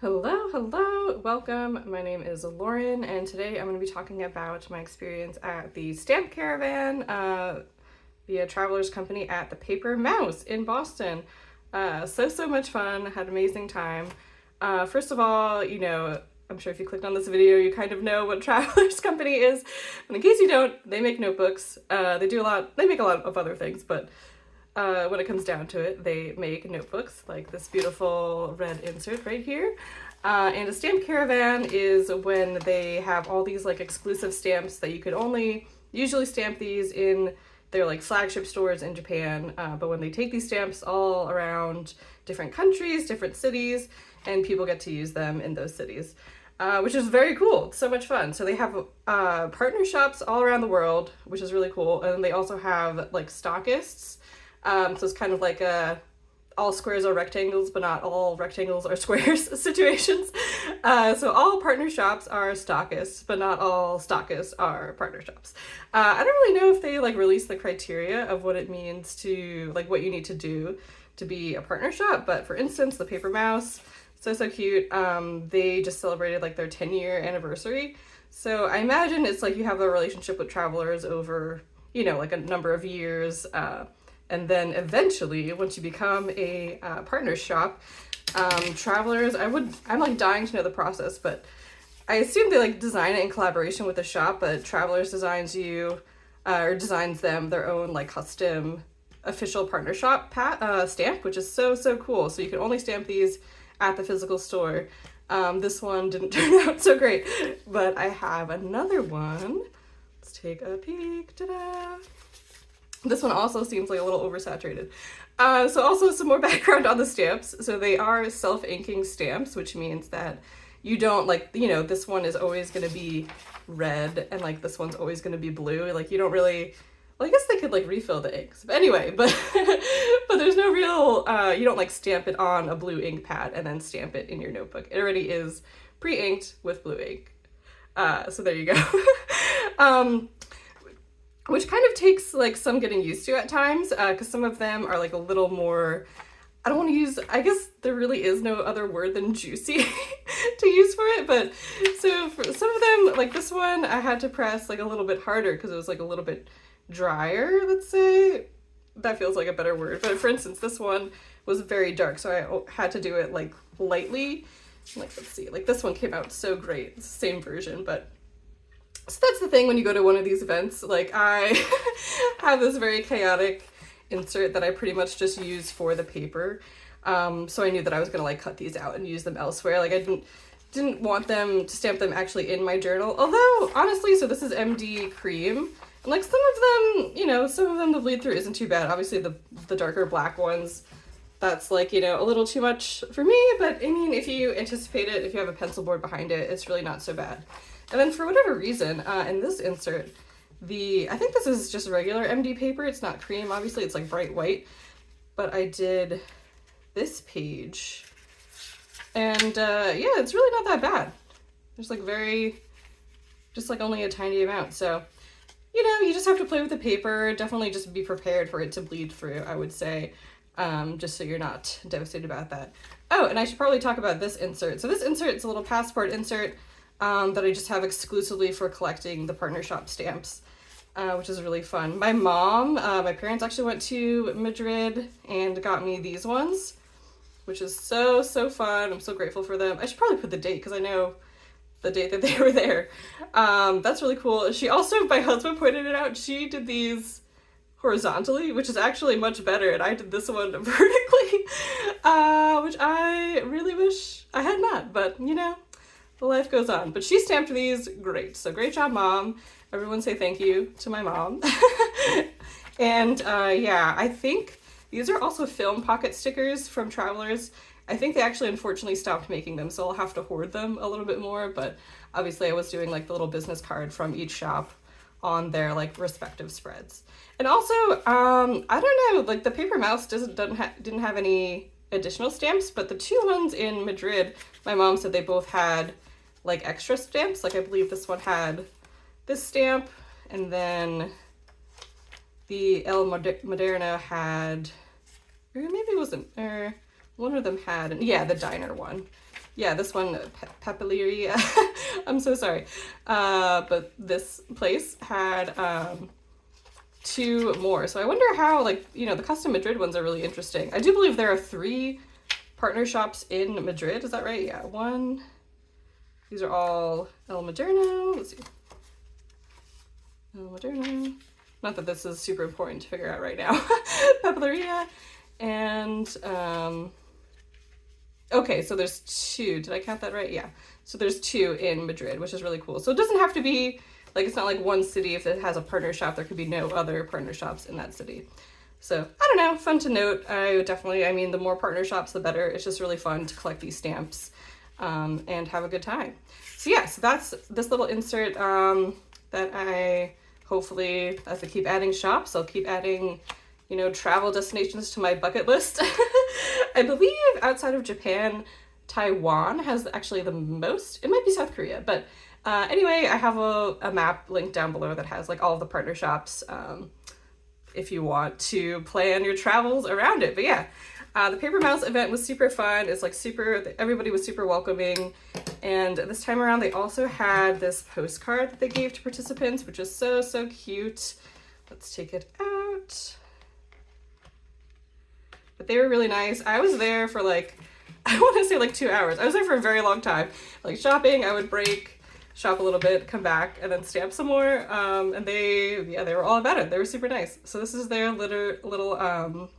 Hello, welcome. My name is Lauren, and today I'm going to be talking about my experience at the Stamp Caravan via Travelers Company at the Paper Mouse in Boston. So much fun, had an amazing time. First of all, I'm sure if you clicked on this video, you kind of know what Travelers Company is. And in case you don't, they make notebooks. They make a lot of other things, but when it comes down to it, they make notebooks like this beautiful red insert right here. And a stamp caravan is when they have all these like exclusive stamps that you could only usually stamp these in their like flagship stores in Japan. But when they take these stamps all around different countries, different cities, and people get to use them in those cities. Which is very cool. It's so much fun. So they have partner shops all around the world, which is really cool. And they also have like stockists. So it's kind of like all squares are rectangles, but not all rectangles are squares situations. So all partner shops are stockists, but not all stockists are partner shops. I don't really know if they like release the criteria of what it means to like what you need to do to be a partner shop. But for instance, the Paper Mouse, so cute. They just celebrated like their 10-year anniversary. So I imagine it's like you have a relationship with travelers over, like a number of years. And then eventually, once you become a partner shop, travelers, I'm like dying to know the process, but I assume they like design it in collaboration with the shop, but Travelers designs them their own like custom official partner shop stamp, which is so cool. So you can only stamp these at the physical store. This one didn't turn out so great, but I have another one. Let's take a peek. Ta-da! This one also seems like a little oversaturated. So also some more background on the stamps. So they are self-inking stamps, which means that you don't like, this one is always going to be red and like this one's always going to be blue. Like you don't really, well, I guess they could like refill the inks. But anyway, but there's no real, you don't like stamp it on a blue ink pad and then stamp it in your notebook. It already is pre-inked with blue ink. So there you go. Which kind of takes like some getting used to at times, because some of them are like a little more, I don't want to use, I guess there really is no other word than juicy to use for it, but so for some of them, like this one, I had to press like a little bit harder because it was like a little bit drier, let's say. That feels like a better word, but for instance, this one was very dark, so I had to do it like lightly. Like, let's see, like this one came out so great, it's the same version, but so that's the thing when you go to one of these events, like I have this very chaotic insert that I pretty much just use for the paper. So I knew that I was gonna like cut these out and use them elsewhere. Like I didn't want them to stamp them actually in my journal. Although honestly, so this is MD cream. And like some of them the bleed through isn't too bad. Obviously the darker black ones, that's like, a little too much for me, but I mean, if you anticipate it, if you have a pencil board behind it, it's really not so bad. And then for whatever reason, in this insert, I think this is just regular MD paper. It's not cream, obviously, it's like bright white. But I did this page. And yeah, it's really not that bad. There's like just like only a tiny amount. So, you just have to play with the paper. Definitely just be prepared for it to bleed through, I would say. Just so you're not devastated about that. Oh, and I should probably talk about this insert. So this insert is a little passport insert. That I just have exclusively for collecting the partner shop stamps, which is really fun. My my parents actually went to Madrid and got me these ones, which is so fun. I'm so grateful for them. I should probably put the date because I know the date that they were there. That's really cool. My husband pointed it out, she did these horizontally, which is actually much better, and I did this one vertically, which I really wish I had not, but the life goes on. But she stamped these great. So great job, Mom. Everyone say thank you to my mom. And yeah, I think these are also film pocket stickers from Travelers. I think they actually unfortunately stopped making them, so I'll have to hoard them a little bit more. But obviously I was doing like the little business card from each shop on their like respective spreads. And also, I don't know, like the Paper Mouse didn't have any additional stamps, but the two ones in Madrid, my mom said they both had like extra stamps. Like I believe this one had this stamp, and then the El Moderna had, or maybe it wasn't, one of them had, yeah, the diner one. Yeah, this one, Papeleria. I'm so sorry. But this place had 2 more. So I wonder how, like, you know, the custom Madrid ones are really interesting. I do believe there are 3 partner shops in Madrid. Is that right? Yeah, 1. These are all El Moderno. Let's see. El Moderno. Not that this is super important to figure out right now. Papeleria. And, okay, so there's 2. Did I count that right? Yeah. So there's 2 in Madrid, which is really cool. So it doesn't have to be, like, it's not like one city. If it has a partner shop, there could be no other partner shops in that city. So, I don't know, fun to note. I mean, the more partner shops, the better. It's just really fun to collect these stamps and have a good time. So yeah, so that's this little insert that I hopefully, as I keep adding shops, I'll keep adding, you know, travel destinations to my bucket list. I believe outside of Japan, Taiwan has actually the most. It might be South Korea, but anyway, I have a map linked down below that has like all of the partner shops if you want to plan your travels around it. But yeah, the Paper Mouse event was super fun. It's like everybody was super welcoming. And this time around, they also had this postcard that they gave to participants, which is so, so cute. Let's take it out. But they were really nice. I was there for like, I want to say like 2 hours. I was there for a very long time. Like shopping, I would break, shop a little bit, come back, and then stamp some more. And they were all about it. They were super nice. So this is their little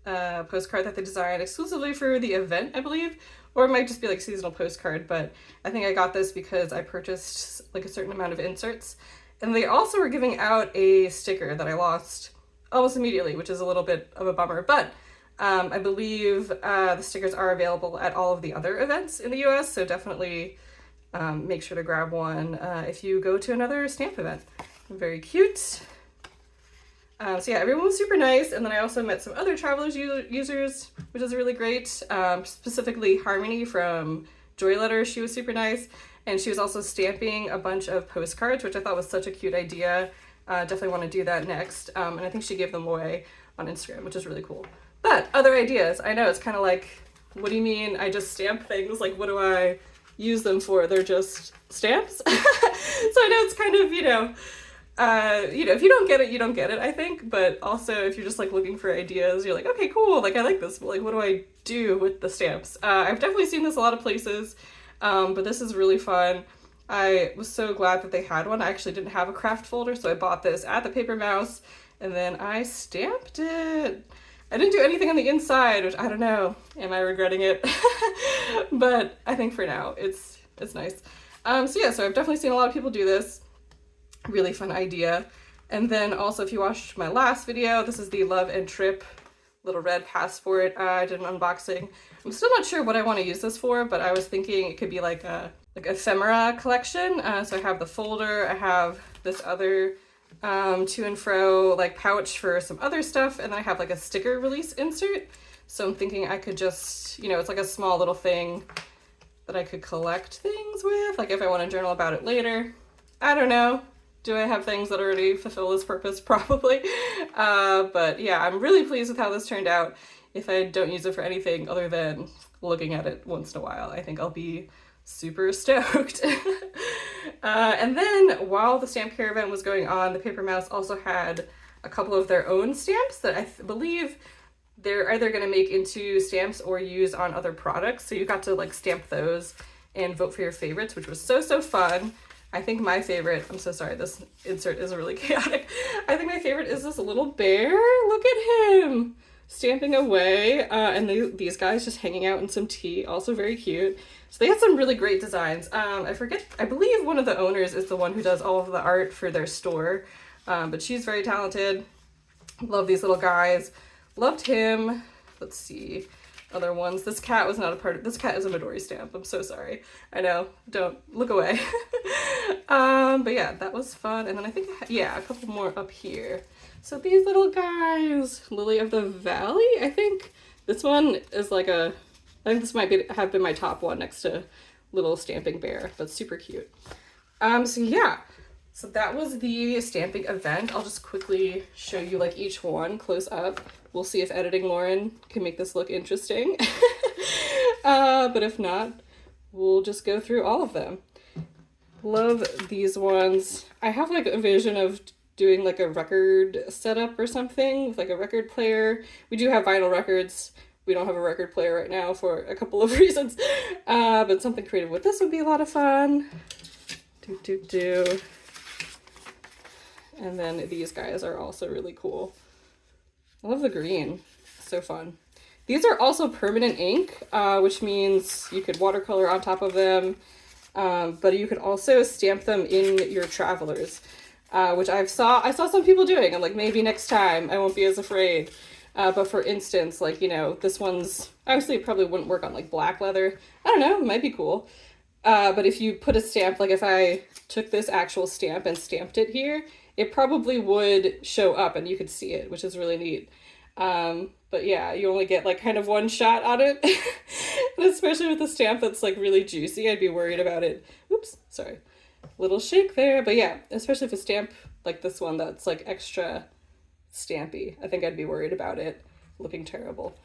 postcard that they designed exclusively for the event, I believe. Or it might just be like seasonal postcard, but I think I got this because I purchased like a certain amount of inserts. And they also were giving out a sticker that I lost almost immediately, which is a little bit of a bummer. But I believe the stickers are available at all of the other events in the US, so definitely make sure to grab one if you go to another stamp event. Very cute. So yeah, everyone was super nice, and then I also met some other Travelers users, which is really great. Specifically Harmony from Joy Letter, she was super nice, and she was also stamping a bunch of postcards, which I thought was such a cute idea. Definitely want to do that next, and I think she gave them away on Instagram, which is really cool. But other ideas, I know it's kind of like, what do you mean I just stamp things? Like, what do I use them for? They're just stamps? So I know it's kind of, you know, if you don't get it, you don't get it, I think. But also, if you're just like looking for ideas, you're like, okay, cool, like I like this, but like, what do I do with the stamps? I've definitely seen this a lot of places, but this is really fun. I was so glad that they had one. I actually didn't have a craft folder, so I bought this at the Paper Mouse, and then I stamped it. I didn't do anything on the inside, which I don't know, am I regretting it? But I think for now, it's nice. So yeah, so I've definitely seen a lot of people do this. Really fun idea. And then also, if you watched my last video, this is the Love and Trip little red passport. I did an unboxing. I'm still not sure what I want to use this for, but I was thinking it could be like a ephemera collection. So I have the folder, I have this other to and fro like pouch for some other stuff, and then I have like a sticker release insert. So I'm thinking I could just, you know, it's like a small little thing that I could collect things with, like if I want to journal about it later. I don't know. Do I have things that already fulfill this purpose? Probably. But yeah, I'm really pleased with how this turned out. If I don't use it for anything other than looking at it once in a while, I think I'll be super stoked. And then while the stamp caravan was going on, the Paper Mouse also had a couple of their own stamps that I believe they're either going to make into stamps or use on other products. So you got to like stamp those and vote for your favorites, which was so fun. I think my favorite, I'm so sorry, this insert is really chaotic. I think my favorite is this little bear. Look at him stamping away. And these guys just hanging out in some tea, also very cute. So they had some really great designs. I believe one of the owners is the one who does all of the art for their store. But she's very talented. Love these little guys. Loved him. Let's see. Other ones. This cat was not a part of, this cat is a Midori stamp. I'm so sorry. I know, don't look away. But yeah, that was fun. And then I think, yeah, a couple more up here. So these little guys, Lily of the Valley, I think. This one is like I think this might have been my top one next to little stamping bear, but super cute. So yeah, so that was the stamping event. I'll just quickly show you like each one close up. We'll see if editing Lauren can make this look interesting. But if not, we'll just go through all of them. Love these ones. I have like a vision of doing like a record setup or something with like a record player. We do have vinyl records. We don't have a record player right now for a couple of reasons. But something creative with this would be a lot of fun. And then these guys are also really cool. I love the green. So fun. These are also permanent ink, which means you could watercolor on top of them, but you could also stamp them in your travelers, which I saw some people doing. I'm like, maybe next time I won't be as afraid. But for instance, like, you know, this one's, obviously it probably wouldn't work on like black leather. I don't know, it might be cool. But if you put a stamp, like if I took this actual stamp and stamped it here, it probably would show up and you could see it, which is really neat. But yeah, you only get like kind of one shot on it. And especially with a stamp that's like really juicy, I'd be worried about it. Oops, sorry. Little shake there. But yeah, especially if a stamp like this one that's like extra stampy, I think I'd be worried about it looking terrible.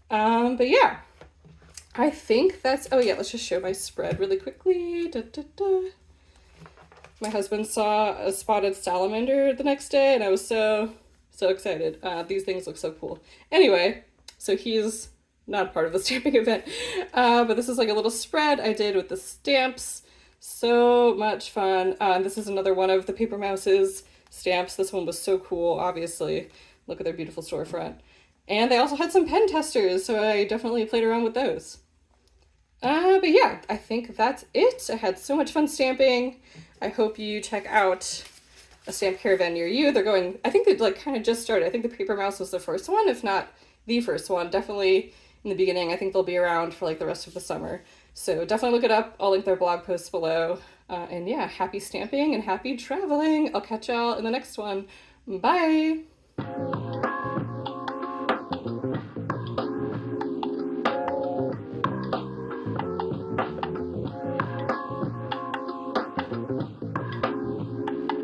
But yeah, I think that's, oh yeah, let's just show my spread really quickly. My husband saw a spotted salamander the next day and I was so excited. These things look so cool. Anyway, so he's not part of the stamping event, but this is like a little spread I did with the stamps. So much fun. This is another one of the Paper Mouse's stamps. This one was so cool, obviously. Look at their beautiful storefront. And they also had some pen testers, so I definitely played around with those. But yeah, I think that's it. I had so much fun stamping. I hope you check out a stamp caravan near you. They're going, I think they like kind of just started. I think the Paper Mouse was the first one, if not the first one. Definitely in the beginning. I think they'll be around for like the rest of the summer. So definitely look it up. I'll link their blog posts below. And yeah, happy stamping and happy traveling. I'll catch y'all in the next one. Bye!